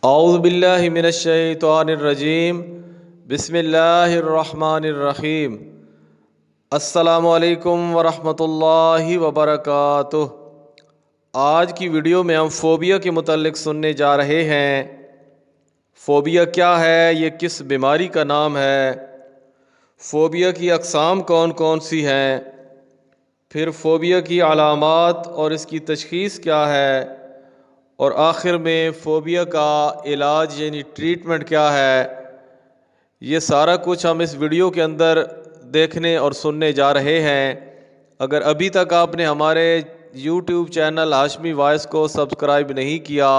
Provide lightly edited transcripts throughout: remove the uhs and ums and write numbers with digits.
اعوذ باللہ من الشیطان الرجیم بسم اللہ الرحمن الرحیم السلام علیکم ورحمۃ اللہ وبرکاتہ۔ آج کی ویڈیو میں ہم فوبیا کے متعلق سننے جا رہے ہیں۔ فوبیا کیا ہے؟ یہ کس بیماری کا نام ہے؟ فوبیا کی اقسام کون کون سی ہیں؟ پھر فوبیا کی علامات اور اس کی تشخیص کیا ہے؟ اور آخر میں فوبیا کا علاج یعنی ٹریٹمنٹ کیا ہے؟ یہ سارا کچھ ہم اس ویڈیو کے اندر دیکھنے اور سننے جا رہے ہیں۔ اگر ابھی تک آپ نے ہمارے یوٹیوب چینل ہاشمی وائس کو سبسکرائب نہیں کیا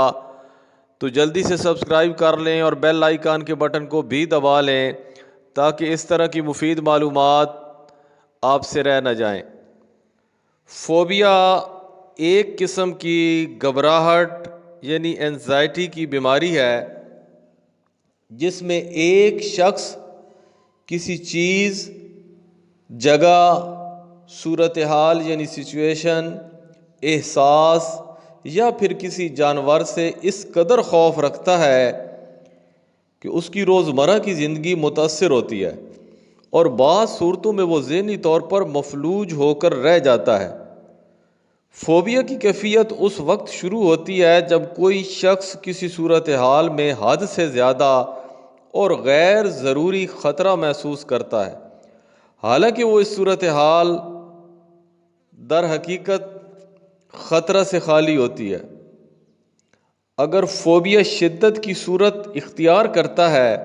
تو جلدی سے سبسکرائب کر لیں اور بیل آئیکن کے بٹن کو بھی دبا لیں تاکہ اس طرح کی مفید معلومات آپ سے رہ نہ جائیں۔ فوبیا ایک قسم کی گھبراہٹ یعنی اینزائٹی کی بیماری ہے جس میں ایک شخص کسی چیز، جگہ، صورتحال یعنی سچویشن، احساس یا پھر کسی جانور سے اس قدر خوف رکھتا ہے کہ اس کی روزمرہ کی زندگی متاثر ہوتی ہے اور بعض صورتوں میں وہ ذہنی طور پر مفلوج ہو کر رہ جاتا ہے۔ فوبیا کی کیفیت اس وقت شروع ہوتی ہے جب کوئی شخص کسی صورتحال میں حد سے زیادہ اور غیر ضروری خطرہ محسوس کرتا ہے، حالانکہ وہ اس صورتحال در حقیقت خطرہ سے خالی ہوتی ہے۔ اگر فوبیا شدت کی صورت اختیار کرتا ہے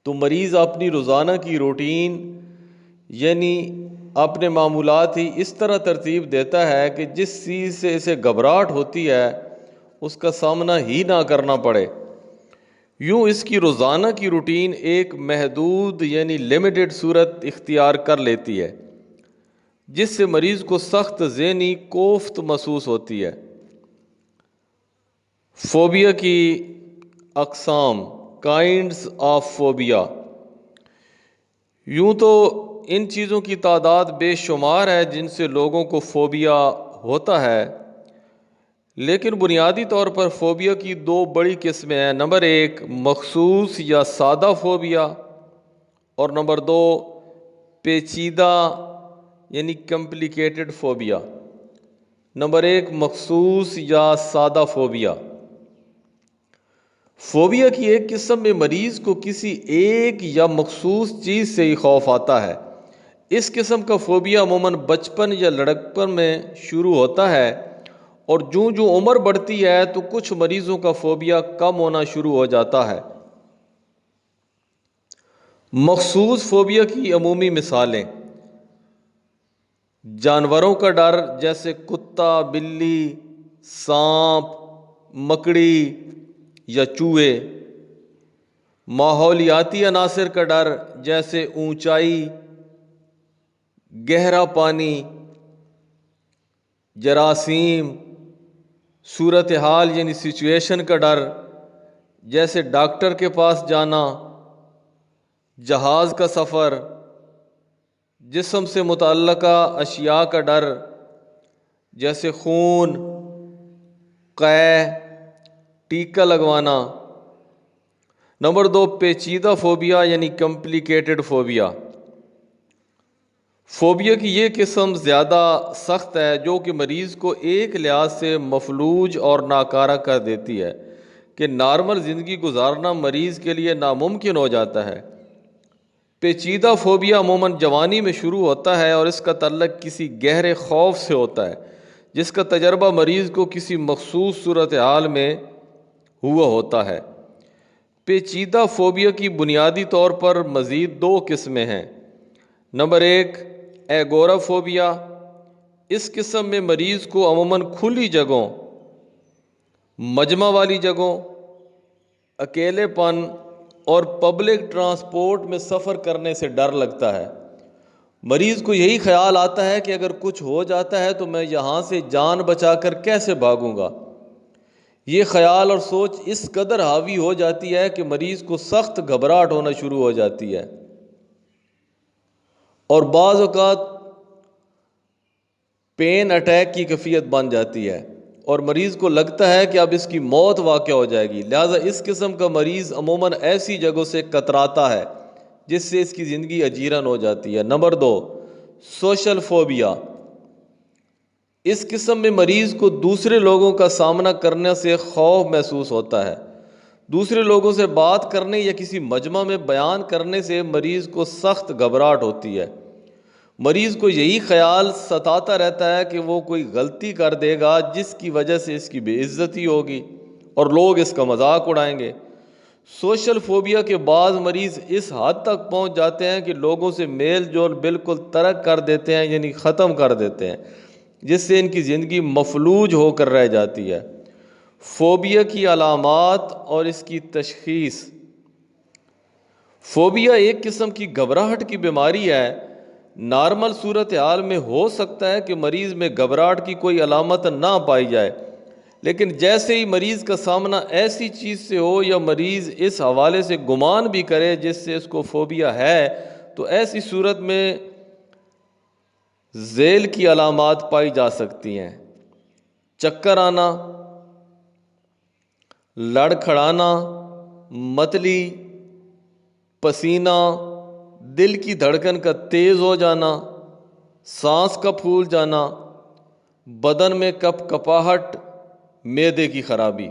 تو مریض اپنی روزانہ کی روٹین یعنی اپنے معمولات ہی اس طرح ترتیب دیتا ہے کہ جس چیز سے اسے گھبراہٹ ہوتی ہے اس کا سامنا ہی نہ کرنا پڑے۔ یوں اس کی روزانہ کی روٹین ایک محدود یعنی لیمیٹڈ صورت اختیار کر لیتی ہے جس سے مریض کو سخت ذہنی کوفت محسوس ہوتی ہے۔ فوبیا کی اقسام، کائنڈز آف فوبیا۔ یوں تو ان چیزوں کی تعداد بے شمار ہے جن سے لوگوں کو فوبیا ہوتا ہے، لیکن بنیادی طور پر فوبیا کی دو بڑی قسمیں ہیں۔ نمبر ایک مخصوص یا سادہ فوبیا اور نمبر دو پیچیدہ یعنی کمپلیکیٹڈ فوبیا۔ نمبر ایک مخصوص یا سادہ فوبیا۔ فوبیا کی ایک قسم میں مریض کو کسی ایک یا مخصوص چیز سے ہی خوف آتا ہے۔ اس قسم کا فوبیا عموماً بچپن یا لڑکپن میں شروع ہوتا ہے اور جوں عمر بڑھتی ہے تو کچھ مریضوں کا فوبیا کم ہونا شروع ہو جاتا ہے۔ مخصوص فوبیا کی عمومی مثالیں: جانوروں کا ڈر جیسے کتا، بلی، سانپ، مکڑی یا چوہے۔ ماحولیاتی عناصر کا ڈر جیسے اونچائی، گہرا پانی، جراثیم۔ صورتحال یعنی سچویشن کا ڈر جیسے ڈاکٹر کے پاس جانا، جہاز کا سفر۔ جسم سے متعلقہ اشیاء کا ڈر جیسے خون، قے، ٹیکا لگوانا۔ نمبر دو پیچیدہ فوبیا یعنی کمپلیکیٹڈ فوبیا۔ فوبیا کی یہ قسم زیادہ سخت ہے جو کہ مریض کو ایک لحاظ سے مفلوج اور ناکارہ کر دیتی ہے کہ نارمل زندگی گزارنا مریض کے لیے ناممکن ہو جاتا ہے۔ پیچیدہ فوبیا عموماً جوانی میں شروع ہوتا ہے اور اس کا تعلق کسی گہرے خوف سے ہوتا ہے جس کا تجربہ مریض کو کسی مخصوص صورتحال میں ہوا ہوتا ہے۔ پیچیدہ فوبیا کی بنیادی طور پر مزید دو قسمیں ہیں۔ نمبر ایک ایگورا فوبیا۔ اس قسم میں مریض کو عموماً کھلی جگہوں، مجمع والی جگہوں، اکیلے پن اور پبلک ٹرانسپورٹ میں سفر کرنے سے ڈر لگتا ہے۔ مریض کو یہی خیال آتا ہے کہ اگر کچھ ہو جاتا ہے تو میں یہاں سے جان بچا کر کیسے بھاگوں گا۔ یہ خیال اور سوچ اس قدر حاوی ہو جاتی ہے کہ مریض کو سخت گھبراہٹ ہونا شروع ہو جاتی ہے اور بعض اوقات پین اٹیک کی کیفیت بن جاتی ہے۔ اور مریض کو لگتا ہے کہ اب اس کی موت واقع ہو جائے گی، لہٰذا اس قسم کا مریض عموماً ایسی جگہوں سے کتراتا ہے جس سے اس کی زندگی اجیرن ہو جاتی ہے۔ Number 2، social phobia. اس قسم میں مریض کو دوسرے لوگوں کا سامنا کرنے سے خوف محسوس ہوتا ہے۔ دوسرے لوگوں سے بات کرنے یا کسی مجمع میں بیان کرنے سے مریض کو سخت گھبراہٹ ہوتی ہے۔ مریض کو یہی خیال ستاتا رہتا ہے کہ وہ کوئی غلطی کر دے گا جس کی وجہ سے اس کی بے عزتی ہوگی اور لوگ اس کا مذاق اڑائیں گے۔ سوشل فوبیا کے بعض مریض اس حد تک پہنچ جاتے ہیں کہ لوگوں سے میل جول بالکل ترک کر دیتے ہیں، یعنی ختم کر دیتے ہیں، جس سے ان کی زندگی مفلوج ہو کر رہ جاتی ہے۔ فوبیا کی علامات اور اس کی تشخیص۔ فوبیا ایک قسم کی گھبراہٹ کی بیماری ہے۔ نارمل صورتحال میں ہو سکتا ہے کہ مریض میں گھبراہٹ کی کوئی علامت نہ پائی جائے، لیکن جیسے ہی مریض کا سامنا ایسی چیز سے ہو یا مریض اس حوالے سے گمان بھی کرے جس سے اس کو فوبیا ہے، تو ایسی صورت میں ذیل کی علامات پائی جا سکتی ہیں: چکر آنا، لڑکھڑانا، متلی، پسینہ، دل کی دھڑکن کا تیز ہو جانا، سانس کا پھول جانا، بدن میں کپ کپاہٹ، معدے کی خرابی۔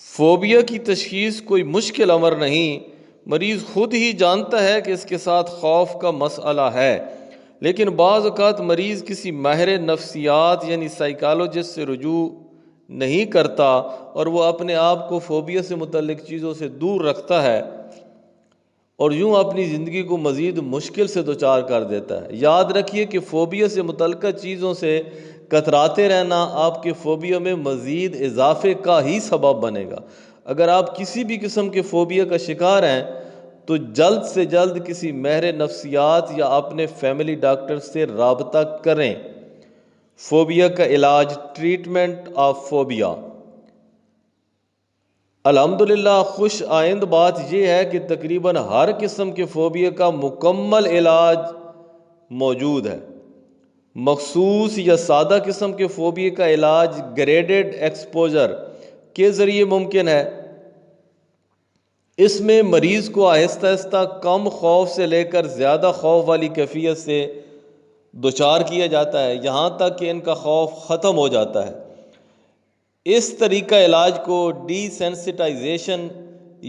فوبیا کی تشخیص کوئی مشکل امر نہیں، مریض خود ہی جانتا ہے کہ اس کے ساتھ خوف کا مسئلہ ہے، لیکن بعض اوقات مریض کسی ماہر نفسیات یعنی سائیکالوجسٹ سے رجوع نہیں کرتا اور وہ اپنے آپ کو فوبیا سے متعلق چیزوں سے دور رکھتا ہے اور یوں اپنی زندگی کو مزید مشکل سے دوچار کر دیتا ہے۔ یاد رکھیے کہ فوبیا سے متعلقہ چیزوں سے کتراتے رہنا آپ کے فوبیا میں مزید اضافے کا ہی سبب بنے گا۔ اگر آپ کسی بھی قسم کے فوبیا کا شکار ہیں تو جلد سے جلد کسی ماہر نفسیات یا اپنے فیملی ڈاکٹر سے رابطہ کریں۔ فوبیا کا علاج، ٹریٹمنٹ آف فوبیا۔ الحمدللہ خوش آئند بات یہ ہے کہ تقریباً ہر قسم کے فوبیا کا مکمل علاج موجود ہے۔ مخصوص یا سادہ قسم کے فوبیا کا علاج گریڈڈ ایکسپوجر کے ذریعے ممکن ہے۔ اس میں مریض کو آہستہ آہستہ کم خوف سے لے کر زیادہ خوف والی کیفیت سے دوچار کیا جاتا ہے، یہاں تک کہ ان کا خوف ختم ہو جاتا ہے۔ اس طریقہ علاج کو ڈی سینسٹائزیشن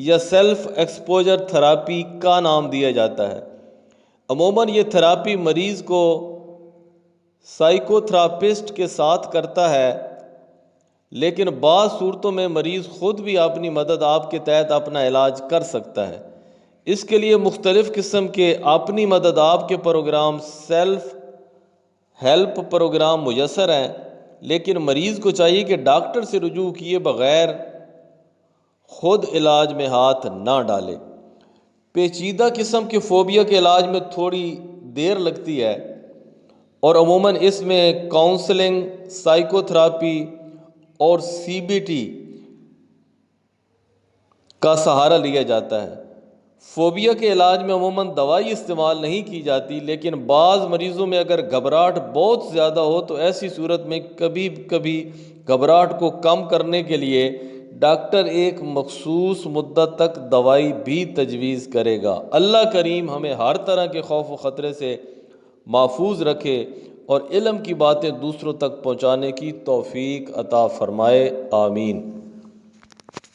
یا سیلف ایکسپوجر تھراپی کا نام دیا جاتا ہے۔ عموماً یہ تھراپی مریض کو سائیکو تھراپسٹ کے ساتھ کرتا ہے، لیکن بعض صورتوں میں مریض خود بھی اپنی مدد آپ کے تحت اپنا علاج کر سکتا ہے۔ اس کے لیے مختلف قسم کے اپنی مدد آپ کے پروگرام، سیلف ہیلپ پروگرام میسر ہیں، لیکن مریض کو چاہیے کہ ڈاکٹر سے رجوع کیے بغیر خود علاج میں ہاتھ نہ ڈالے۔ پیچیدہ قسم کے فوبیا کے علاج میں تھوڑی دیر لگتی ہے اور عموماً اس میں کاؤنسلنگ، سائیکو تھراپی اور CBT کا سہارا لیا جاتا ہے۔ فوبیا کے علاج میں عموماً دوائی استعمال نہیں کی جاتی، لیکن بعض مریضوں میں اگر گھبراہٹ بہت زیادہ ہو تو ایسی صورت میں کبھی کبھی گھبراہٹ کو کم کرنے کے لیے ڈاکٹر ایک مخصوص مدت تک دوائی بھی تجویز کرے گا۔ اللہ کریم ہمیں ہر طرح کے خوف و خطرے سے محفوظ رکھے اور علم کی باتیں دوسروں تک پہنچانے کی توفیق عطا فرمائے، آمین۔